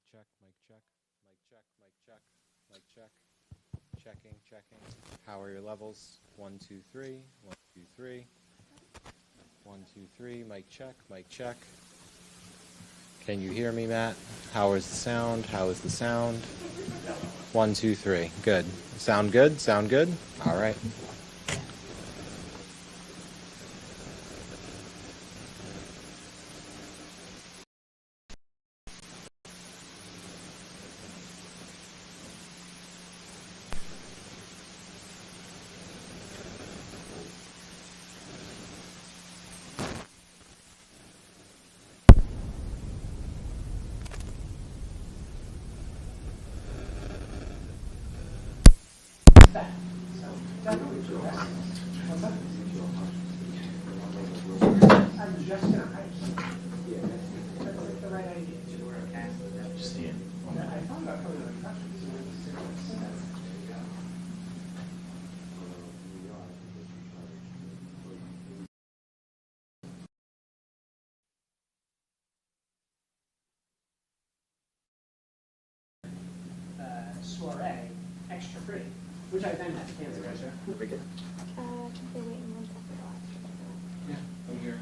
Mic check, mic check, mic check, mic check, mic check. Checking, checking. How are your levels? 1, 2, 3, 1, 2, 3. 1, 2, 3, mic check, mic check. Can you hear me, Matt? How is the sound? How is the sound? 1, 2, 3. Good. Sound good? Sound good? All right. Soiree extra free, which I then had to cancel. Very good. They're waiting 1 second. Yeah, I'm here.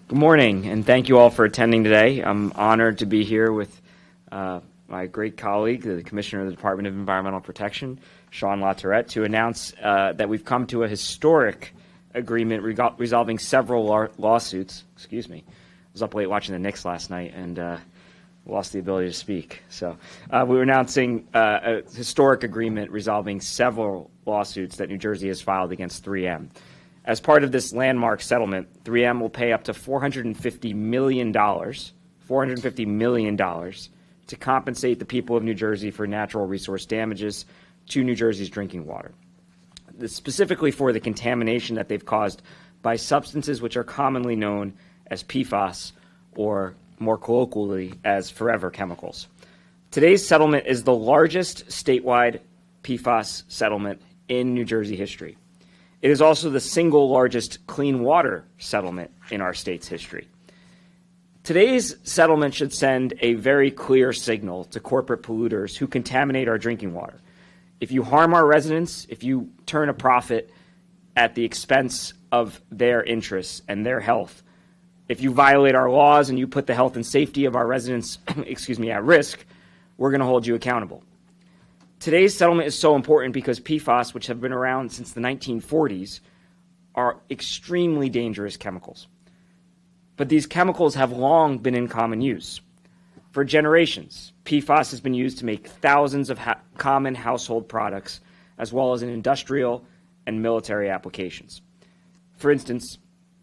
Good morning, and thank you all for attending today. I'm honored to be here with my great colleague, the Commissioner of the Department of Environmental Protection, Sean LaTourette, to announce that we've come to a historic agreement resolving several lawsuits. Excuse me. I was up late watching the Knicks last night and lost the ability to speak. So we were announcing a historic agreement resolving several lawsuits that New Jersey has filed against 3M. As part of this landmark settlement, 3M will pay up to $450 million to compensate the people of New Jersey for natural resource damages to New Jersey's drinking water. This specifically for the contamination that they've caused by substances which are commonly known as PFAS, or more colloquially as forever chemicals. Today's settlement is the largest statewide PFAS settlement in New Jersey history. It is also the single largest clean water settlement in our state's history. Today's settlement should send a very clear signal to corporate polluters who contaminate our drinking water. If you harm our residents, if you turn a profit at the expense of their interests and their health, if you violate our laws and you put the health and safety of our residents at risk, we're going to hold you accountable. Today's settlement is so important because PFAS, which have been around since the 1940s, are extremely dangerous chemicals. But these chemicals have long been in common use. For generations, PFAS has been used to make thousands of common household products, as well as in industrial and military applications. For instance,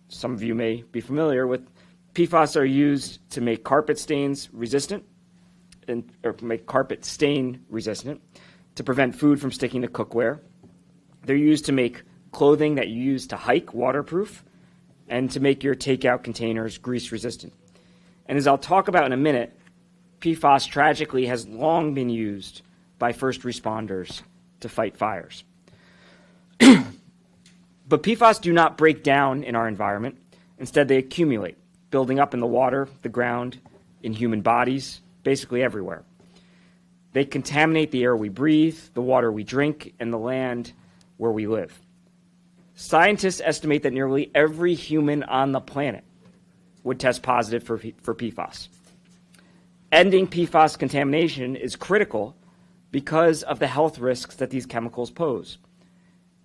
some of you may be familiar with PFAS are used to make carpet stains resistant, or make carpet stain resistant. to prevent food from sticking to cookware. They're used to make clothing that you use to hike waterproof and to make your takeout containers grease resistant. And as I'll talk about in a minute, PFAS tragically has long been used by first responders to fight fires. But PFAS do not break down in our environment. Instead, they accumulate, building up in the water, the ground, in human bodies, basically everywhere. They contaminate the air we breathe, the water we drink, and the land where we live. Scientists estimate that nearly every human on the planet would test positive for PFAS. Ending PFAS contamination is critical because of the health risks that these chemicals pose.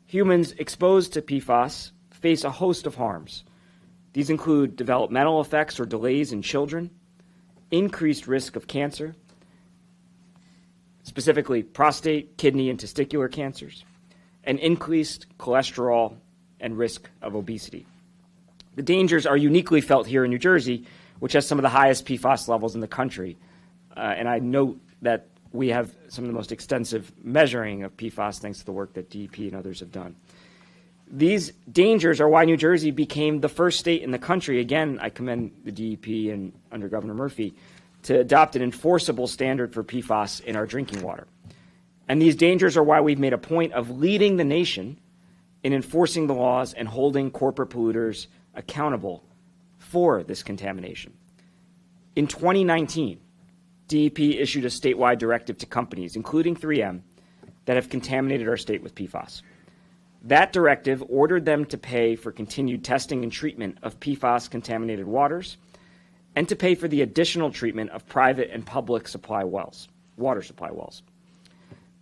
Humans exposed to PFAS face a host of harms. These include developmental effects or delays in children, increased risk of cancer, specifically prostate, kidney, and testicular cancers, and increased cholesterol and risk of obesity. The dangers are uniquely felt here in New Jersey, which has some of the highest PFAS levels in the country. And I note that we have some of the most extensive measuring of PFAS thanks to the work that DEP and others have done. These dangers are why New Jersey became the first state in the country, again, I commend the DEP and under Governor Murphy, to adopt an enforceable standard for PFAS in our drinking water. And these dangers are why we've made a point of leading the nation in enforcing the laws and holding corporate polluters accountable for this contamination. In 2019, DEP issued a statewide directive to companies, including 3M, that have contaminated our state with PFAS. That directive ordered them to pay for continued testing and treatment of PFAS-contaminated waters and to pay for the additional treatment of private and public supply wells, water supply wells.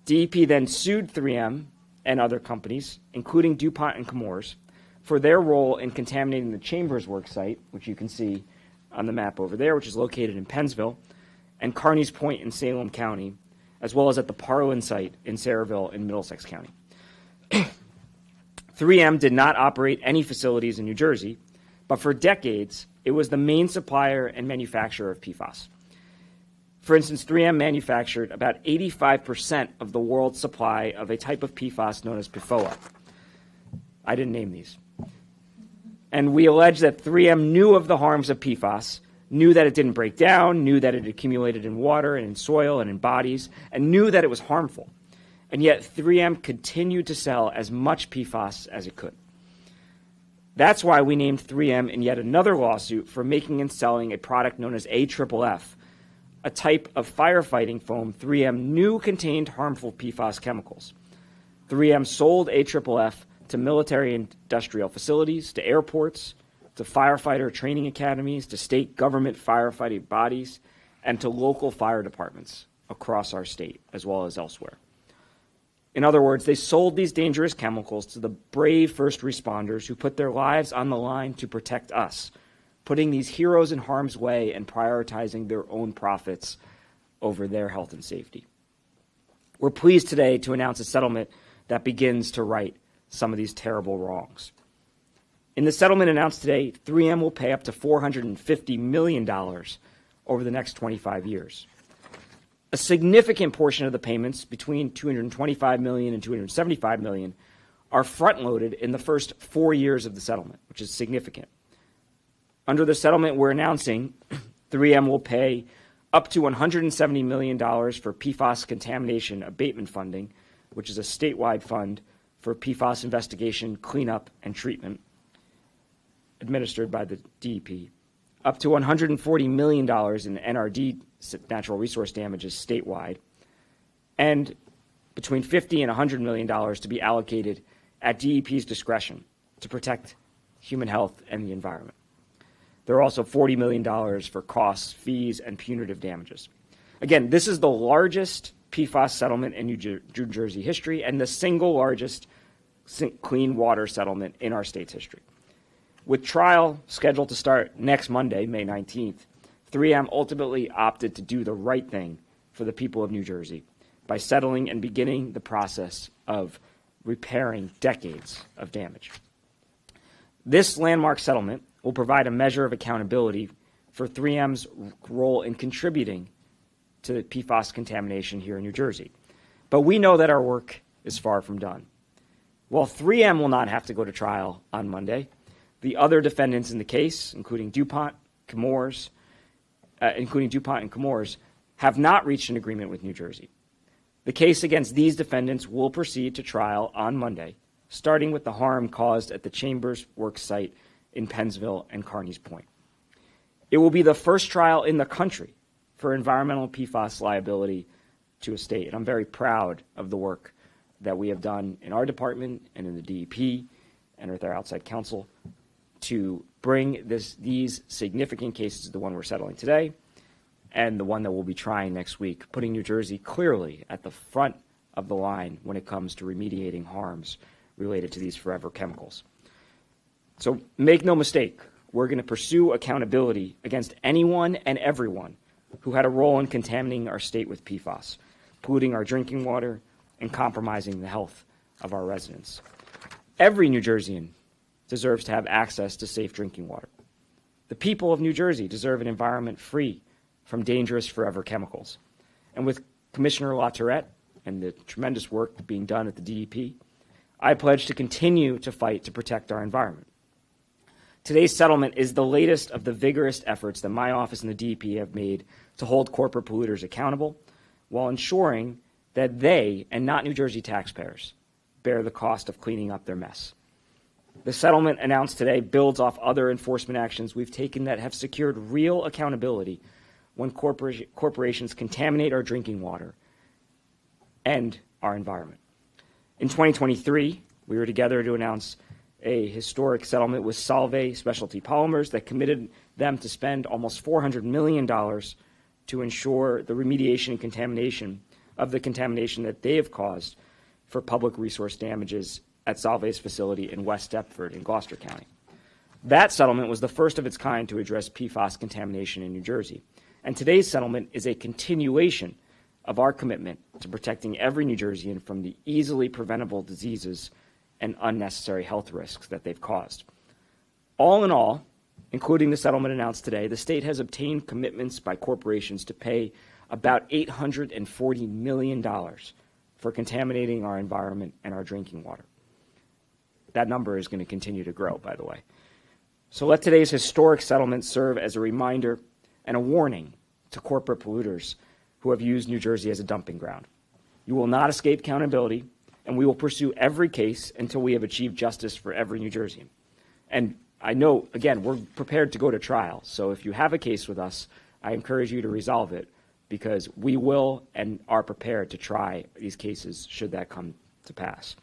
DEP then sued 3M and other companies, including DuPont and Chemours, for their role in contaminating the Chambers work site, which you can see on the map over there, which is located in Pennsville, and Carneys Point in Salem County, as well as at the Parlin site in Saraville in Middlesex County. 3M did not operate any facilities in New Jersey, but for decades, it was the main supplier and manufacturer of PFAS. For instance, 3M manufactured about 85% of the world's supply of a type of PFAS known as PFOA. I didn't name these. And we allege that 3M knew of the harms of PFAS, knew that it didn't break down, knew that it accumulated in water and in soil and in bodies, and knew that it was harmful. And yet 3M continued to sell as much PFAS as it could. That's why we named 3M in yet another lawsuit for making and selling a product known as AFFF, a type of firefighting foam 3M knew contained harmful PFAS chemicals. 3M sold AFFF to military and industrial facilities, to airports, to firefighter training academies, to state government firefighting bodies, and to local fire departments across our state, as well as elsewhere. In other words, they sold these dangerous chemicals to the brave first responders who put their lives on the line to protect us, putting these heroes in harm's way and prioritizing their own profits over their health and safety. We're pleased today to announce a settlement that begins to right some of these terrible wrongs. In the settlement announced today, 3M will pay up to $450 million over the next 25 years. A significant portion of the payments, between $225 million and $275 million, are front-loaded in the first 4 years of the settlement, which is significant. Under the settlement we're announcing, 3M will pay up to $170 million for PFAS contamination abatement funding, which is a statewide fund for PFAS investigation, cleanup, and treatment, administered by the DEP, up to $140 million in NRD, natural resource damages, statewide, and between $50 and $100 million to be allocated at DEP's discretion to protect human health and the environment. There are also $40 million for costs, fees, and punitive damages. Again, this is the largest PFAS settlement in New Jersey history and the single largest clean water settlement in our state's history. With trial scheduled to start next Monday, May 19th, 3M ultimately opted to do the right thing for the people of New Jersey by settling and beginning the process of repairing decades of damage. This landmark settlement will provide a measure of accountability for 3M's role in contributing to PFAS contamination here in New Jersey. But we know that our work is far from done. While 3M will not have to go to trial on Monday, the other defendants in the case, including DuPont and Chemours, have not reached an agreement with New Jersey. The case against these defendants will proceed to trial on Monday, starting with the harm caused at the Chambers Works site in Pennsville and Carneys Point. It will be the first trial in the country for environmental PFAS liability to a state, and I'm very proud of the work that we have done in our department and in the DEP and with our outside counsel to bring these significant cases, the one we're settling today and the one that we'll be trying next week, putting New Jersey clearly at the front of the line when it comes to remediating harms related to these forever chemicals. So make no mistake, we're going to pursue accountability against anyone and everyone who had a role in contaminating our state with PFAS, polluting our drinking water, and compromising the health of our residents. Every New Jerseyan deserves to have access to safe drinking water. The people of New Jersey deserve an environment free from dangerous forever chemicals. And with Commissioner LaTourette and the tremendous work being done at the DEP, I pledge to continue to fight to protect our environment. Today's settlement is the latest of the vigorous efforts that my office and the DEP have made to hold corporate polluters accountable while ensuring that they, and not New Jersey taxpayers, bear the cost of cleaning up their mess. The settlement announced today builds off other enforcement actions we've taken that have secured real accountability when corporations contaminate our drinking water and our environment. In 2023, we were together to announce a historic settlement with Solvay Specialty Polymers that committed them to spend almost $400 million to ensure the remediation and contamination of the contamination that they have caused for public resource damages at Solvay's facility in West Deptford in Gloucester County. That settlement was the first of its kind to address PFAS contamination in New Jersey. And today's settlement is a continuation of our commitment to protecting every New Jerseyan from the easily preventable diseases and unnecessary health risks that they've caused. All in all, including the settlement announced today, the state has obtained commitments by corporations to pay about $840 million for contaminating our environment and our drinking water. That number is going to continue to grow, by the way. So let today's historic settlement serve as a reminder and a warning to corporate polluters who have used New Jersey as a dumping ground. You will not escape accountability, and we will pursue every case until we have achieved justice for every New Jerseyan. And I know, again, we're prepared to go to trial. So if you have a case with us, I encourage you to resolve it, because we will and are prepared to try these cases should that come to pass.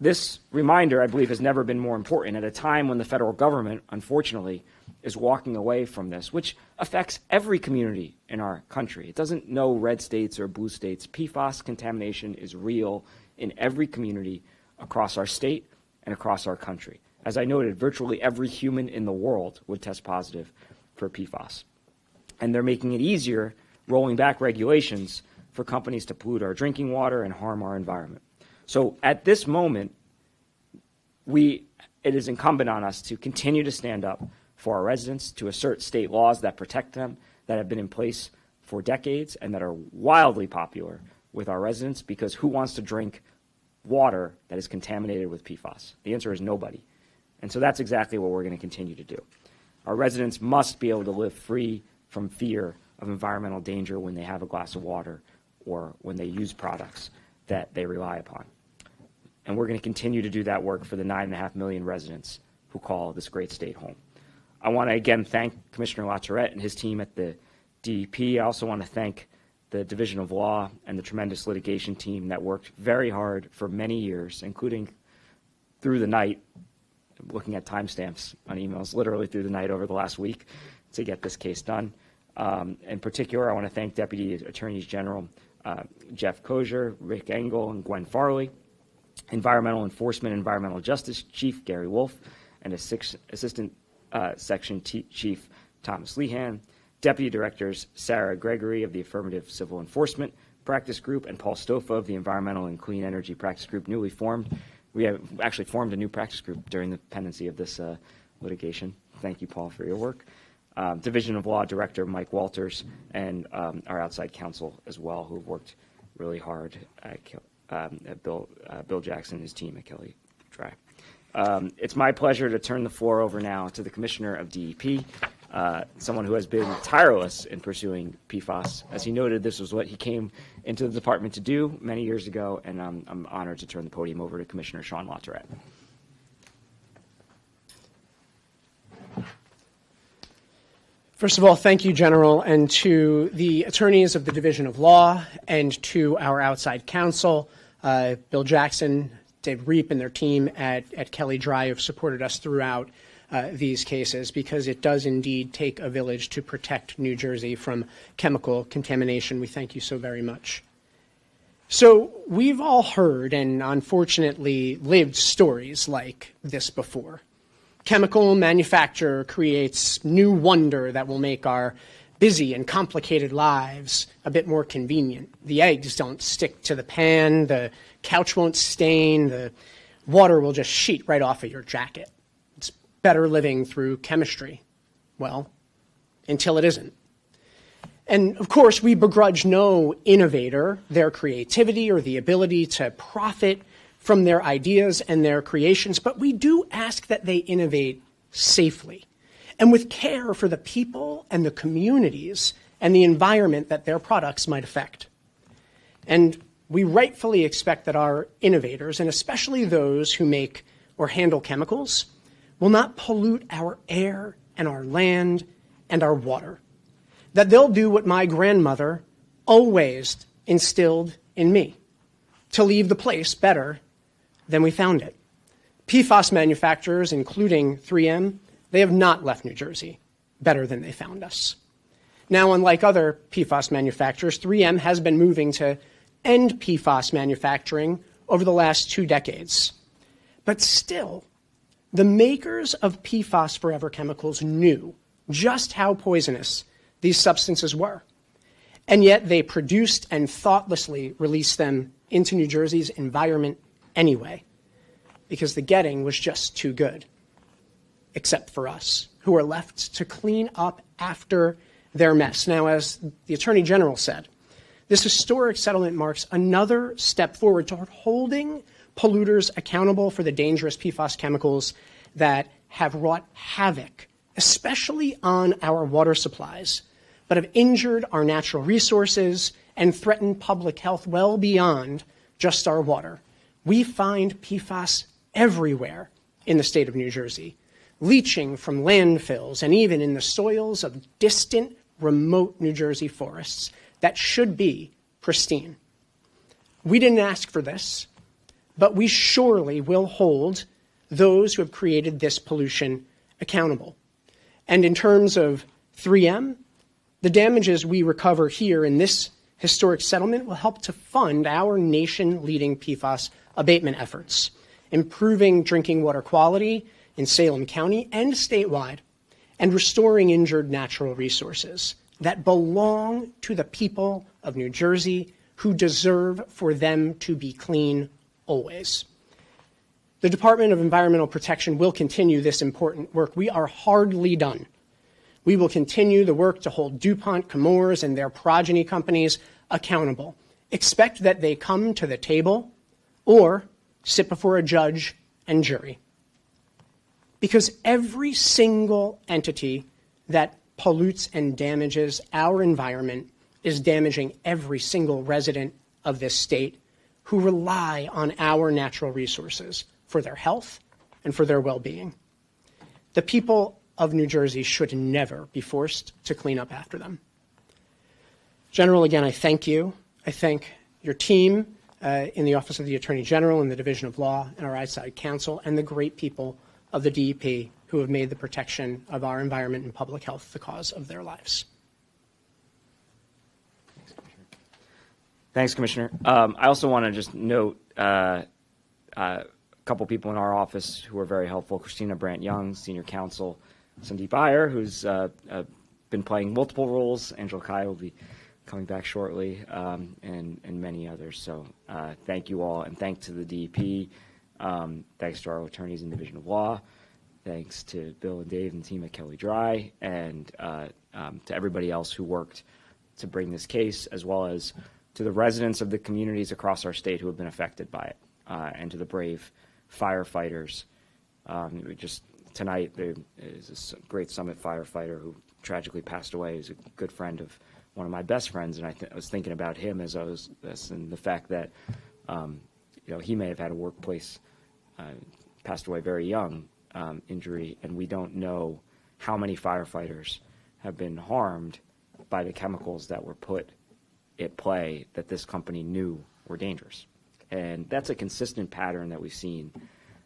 This reminder, I believe, has never been more important at a time when the federal government, unfortunately, is walking away from this, which affects every community in our country. It doesn't know red states or blue states. PFAS contamination is real in every community across our state and across our country. As I noted, virtually every human in the world would test positive for PFAS. And they're making it easier, rolling back regulations for companies to pollute our drinking water and harm our environment. So at this moment, it is incumbent on us to continue to stand up for our residents, to assert state laws that protect them, that have been in place for decades and that are wildly popular with our residents, because who wants to drink water that is contaminated with PFAS? The answer is nobody. And so that's exactly what we're going to continue to do. Our residents must be able to live free from fear of environmental danger when they have a glass of water or when they use products that they rely upon. And we're going to continue to do that work for the 9.5 million residents who call this great state home. I want to again thank Commissioner LaTourette and his team at the DEP. I also want to thank the Division of Law and the tremendous litigation team that worked very hard for many years, including through the night, looking at timestamps on emails, literally through the night over the last week to get this case done. In particular, I want to thank Deputy Attorneys General Jeff Kozier, Rick Engel, and Gwen Farley, Environmental Enforcement and Environmental Justice Chief Gary Wolf, and Assistant Section Chief Thomas Lehan, Deputy Directors Sarah Gregory of the Affirmative Civil Enforcement Practice Group and Paul Stofa of the Environmental and Clean Energy Practice Group, newly formed. We have actually formed a new practice group during the pendency of this litigation. Thank you, Paul, for your work. Division of Law Director Mike Walters and our outside counsel as well, who have worked really hard at Bill Jackson and his team at Kelly Dry. It's my pleasure to turn the floor over now to the Commissioner of DEP, someone who has been tireless in pursuing PFAS. As he noted, this was what he came into the department to do many years ago, and I'm honored to turn the podium over to Commissioner Sean LaTourette. First of all, thank you, General, and to the attorneys of the Division of Law and to our outside counsel, Bill Jackson, David Reap, and their team at Kelly Dry, who have supported us throughout these cases, because it does indeed take a village to protect New Jersey from chemical contamination. We thank you so very much. So we've all heard and unfortunately lived stories like this before. Chemical manufacture creates new wonder that will make our busy and complicated lives a bit more convenient. The eggs don't stick to the pan, the couch won't stain, the water will just sheet right off of your jacket. It's better living through chemistry. Well, until it isn't. And of course, we begrudge no innovator their creativity or the ability to profit from their ideas and their creations, but we do ask that they innovate safely and with care for the people and the communities and the environment that their products might affect. And we rightfully expect that our innovators, and especially those who make or handle chemicals, will not pollute our air and our land and our water. That they'll do what my grandmother always instilled in me, to leave the place better than we found it. PFAS manufacturers, including 3M, they have not left New Jersey better than they found us. Now, unlike other PFAS manufacturers, 3M has been moving to end PFAS manufacturing over the last 2 decades. But still, the makers of PFAS forever chemicals knew just how poisonous these substances were. And yet they produced and thoughtlessly released them into New Jersey's environment anyway, because the getting was just too good, except for us, who are left to clean up after their mess. Now, as the Attorney General said, this historic settlement marks another step forward toward holding polluters accountable for the dangerous PFAS chemicals that have wrought havoc, especially on our water supplies, but have injured our natural resources and threatened public health well beyond just our water. We find PFAS everywhere in the state of New Jersey, leaching from landfills and even in the soils of distant, remote New Jersey forests that should be pristine. We didn't ask for this, but we surely will hold those who have created this pollution accountable. And in terms of 3M, the damages we recover here in this historic settlement will help to fund our nation-leading PFAS abatement efforts, improving drinking water quality in Salem County and statewide, and restoring injured natural resources that belong to the people of New Jersey who deserve for them to be clean always. The Department of Environmental Protection will continue this important work. We are hardly done. We will continue the work to hold DuPont, Chemours, and their progeny companies accountable. Expect that they come to the table or sit before a judge and jury. Because every single entity that pollutes and damages our environment is damaging every single resident of this state who rely on our natural resources for their health and for their well-being. The people of New Jersey should never be forced to clean up after them. General, again, I thank you. I thank your team in the Office of the Attorney General and the Division of Law and our outside counsel and the great people of the DEP who have made the protection of our environment and public health the cause of their lives. Thanks, Commissioner. I also want to just note a couple people in our office who are very helpful. Christina Brandt-Young, Senior Counsel, Sandeep Iyer, who's been playing multiple roles. Angela Kai will be coming back shortly, and many others. So thank you all, and thanks to the DEP. Thanks to our attorneys in Division of Law. Thanks to Bill and Dave and the team at Kelly Dry, and to everybody else who worked to bring this case, as well as to the residents of the communities across our state who have been affected by it, and to the brave firefighters. Just tonight, there is a great Summit firefighter who tragically passed away. He's a good friend of one of my best friends, and I was thinking about him as I was, and the fact that he may have had a workplace, passed away very young, injury, and we don't know how many firefighters have been harmed by the chemicals that were put at play that this company knew were dangerous. And that's a consistent pattern that we've seen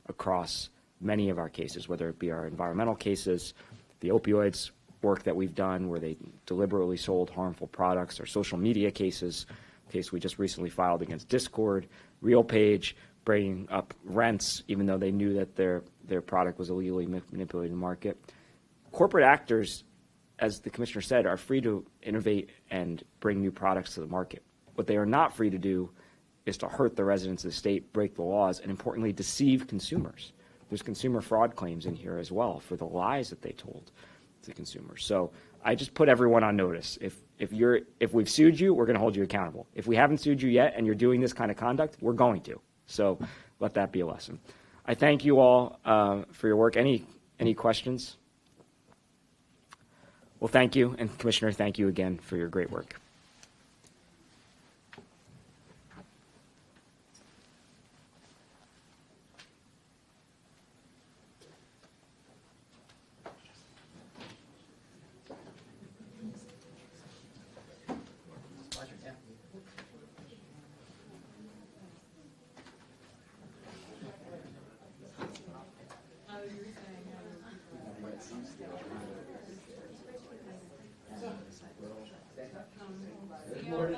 across many of our cases, whether it be our environmental cases, the opioids work that we've done where they deliberately sold harmful products, or social media cases, case we just recently filed against Discord, RealPage, bringing up rents even though they knew that their product was illegally manipulated in the market. Corporate actors, as the commissioner said, are free to innovate and bring new products to the market. What they are not free to do is to hurt the residents of the state, break the laws, and importantly, deceive consumers. There's consumer fraud claims in here as well for the lies that they told to consumers. So I just put everyone on notice. If we've sued you, we're going to hold you accountable. If we haven't sued you yet and you're doing this kind of conduct, we're going to. So let that be a lesson. I thank you all for your work. Any questions? Well, thank you, and Commissioner, thank you again for your great work.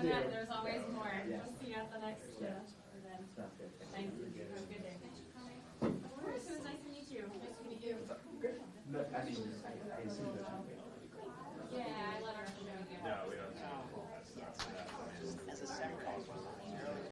There's always more. We'll see you at the next event. Thanks.